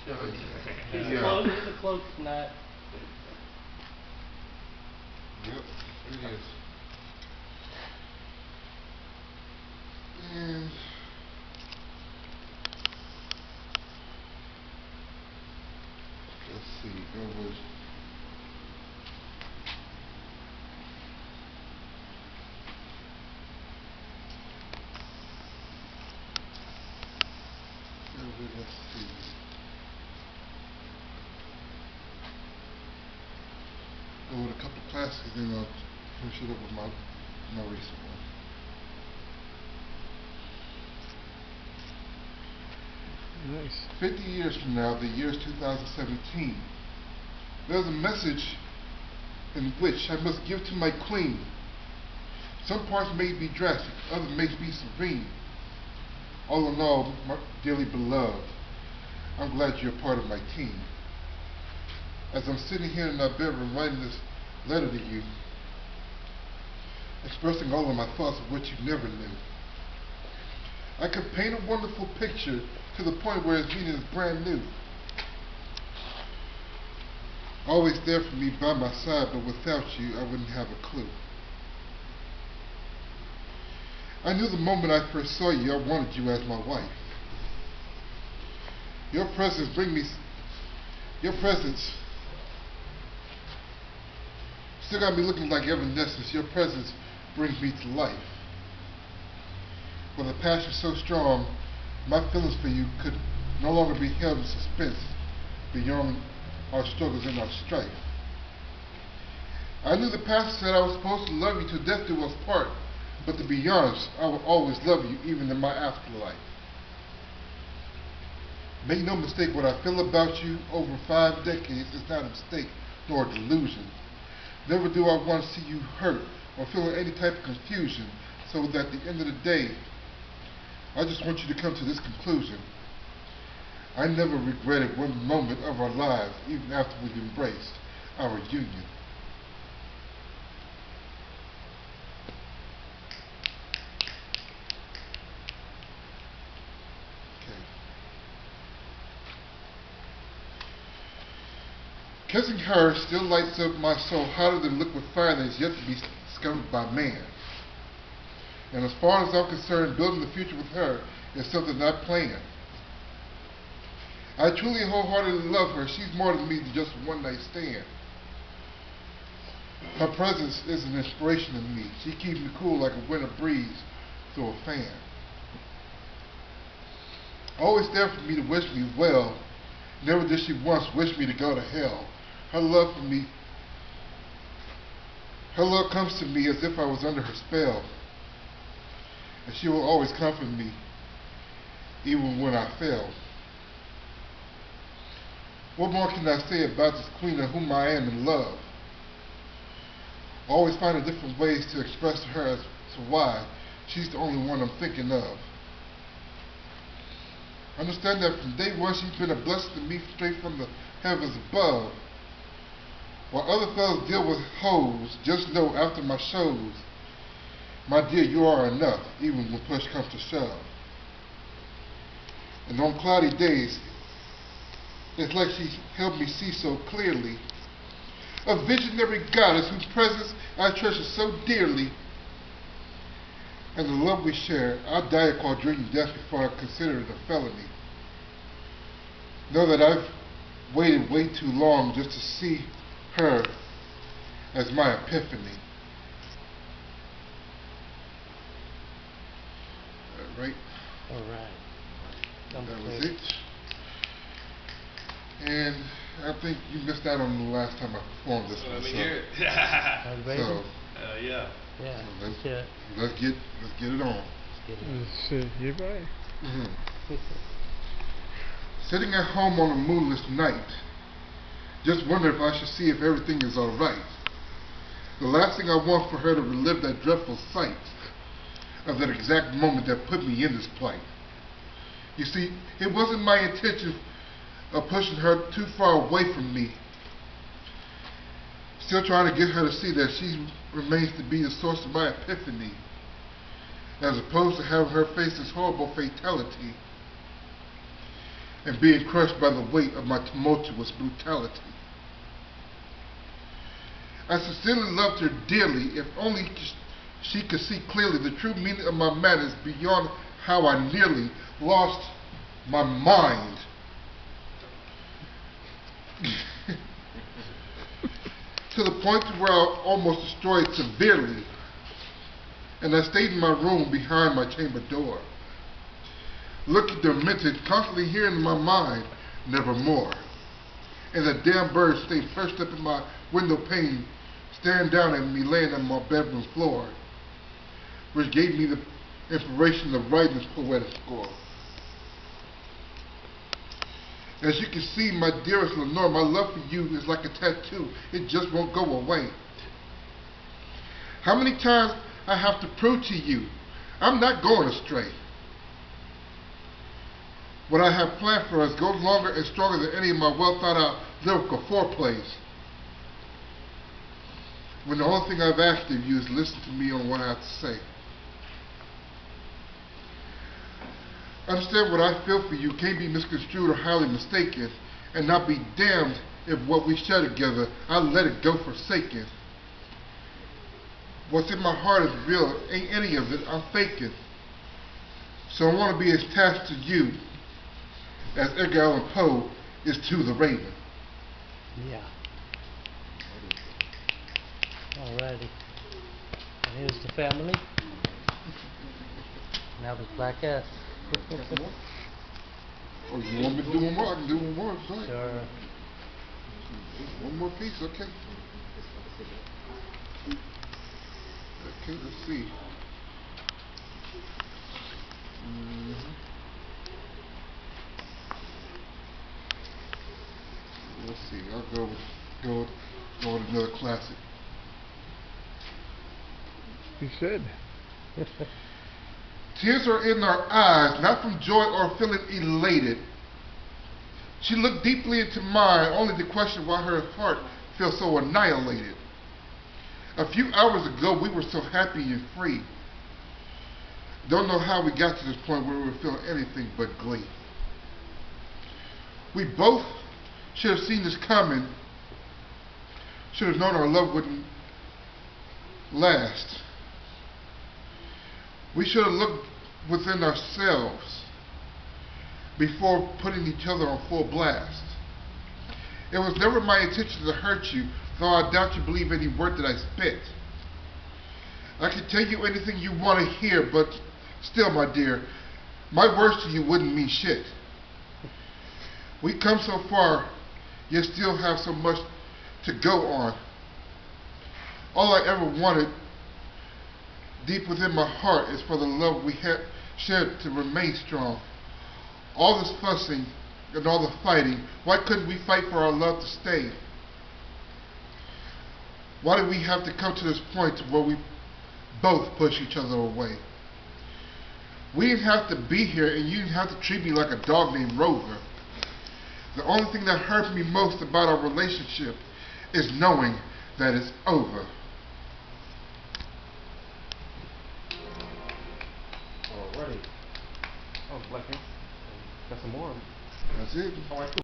Yeah. It's a close night. Yep, it is. And let's see, there was let's see. There were a couple classics, and I'll finish it up with my recent one. 50 years from now, the year is 2017. There's a message in which I must give to my queen. Some parts may be drastic, others may be serene. All in all, my dearly beloved, I'm glad you're part of my team. As I'm sitting here in our bedroom writing this letter to you, expressing all of my thoughts of what you never knew, I could paint a wonderful picture to the point where its meaning is brand new. Always there for me by my side, but without you, I wouldn't have a clue. I knew the moment I first saw you, I wanted you as my wife. Your presence still got me looking like evanescence. Your presence brings me to life. With a passion so strong, my feelings for you could no longer be held in suspense beyond our struggles and our strife. I knew the pastor said I was supposed to love you till death do us part, but to be honest, I will always love you even in my afterlife. Make no mistake, what I feel about you over 5 decades is not a mistake nor a delusion. Never do I want to see you hurt or feel any type of confusion, so that at the end of the day, I just want you to come to this conclusion. I never regretted one moment of our lives, even after we've embraced our union. Okay. Kissing her still lights up my soul hotter than liquid fire that is yet to be discovered by man. And as far as I'm concerned, building the future with her is something I plan. I truly and wholeheartedly love her. She's more than me than just a one-night stand. Her presence is an inspiration to me. She keeps me cool like a winter breeze through a fan. Always there for me to wish me well. Never did she once wish me to go to hell. Her love comes to me as if I was under her spell. And she will always comfort me, even when I fail. What more can I say about this queen of whom I am in love? Always finding different ways to express to her as to why she's the only one I'm thinking of. Understand that from day one she's been a blessing to me straight from the heavens above. While other fellas deal with hoes, just know after my shows, my dear, you are enough, even when push comes to shove. And on cloudy days, it's like she helped me see so clearly. A visionary goddess whose presence I treasure so dearly. And the love we share, I'd die a quadrillion deaths before I consider it a felony. Know that I've waited way too long just to see her as my epiphany. Right? All right. That was it. And I think you missed out on the last time I performed this one. Let me so, hear it. so Yeah. Yeah. Let's get it on. Shit, you're right. Sitting at home on a moonless night, just wonder if I should see if everything is alright. The last thing I want for her to relive that dreadful sight of that exact moment that put me in this plight. You see, it wasn't my intention of pushing her too far away from me. Still trying to get her to see that she remains to be the source of my epiphany, as opposed to having her face this horrible fatality. and being crushed by the weight of my tumultuous brutality. I sincerely loved her dearly, if only she could see clearly the true meaning of my madness beyond how I nearly lost my mind. To the point where I almost destroyed severely, and I stayed in my room behind my chamber door, looking tormented, constantly hearing in my mind, nevermore. And the damn bird stayed perched up in my window pane, staring down at me laying on my bedroom floor, which gave me the inspiration of writing this poetic score. As you can see, my dearest Lenore, my love for you is like a tattoo. It just won't go away. How many times I have to prove to you I'm not going astray. What I have planned for us goes longer and stronger than any of my well thought out lyrical foreplays. When the only thing I've asked of you is listen to me on what I have to say. Understand what I feel for you can't be misconstrued or highly mistaken, and not be damned if what we share together, I let it go forsaken. What's in my heart is real, ain't any of it I'm faking. So I want to be as attached to you as Edgar Allan Poe is to the Raven. Yeah. Alrighty. And here's the family. Now there's Black S. Oh, you want me to do one more? I can do one more. Sorry. Sure. One more piece, okay. Okay, let's see. Let's see. I'll go with another classic. You said. Tears are in our eyes, not from joy or feeling elated. She looked deeply into mine, only to question why her heart feels so annihilated. A few hours ago, we were so happy and free. Don't know how we got to this point where we were feeling anything but glee. We both should have seen this coming, should have known our love wouldn't last. We should have looked within ourselves before putting each other on full blast. It was never my intention to hurt you, though I doubt you believe any word that I spit. I can tell you anything you want to hear, but still, my dear, my words to you wouldn't mean shit. We come so far, yet still have so much to go on. All I ever wanted deep within my heart is for the love we had shared to remain strong. All this fussing and all the fighting, why couldn't we fight for our love to stay? Why did we have to come to this point where we both push each other away? We didn't have to be here, and you didn't have to treat me like a dog named Rover. The only thing that hurts me most about our relationship is knowing that it's over. Alrighty. Oh, Black S. Got some more. That's it. Alright, cool.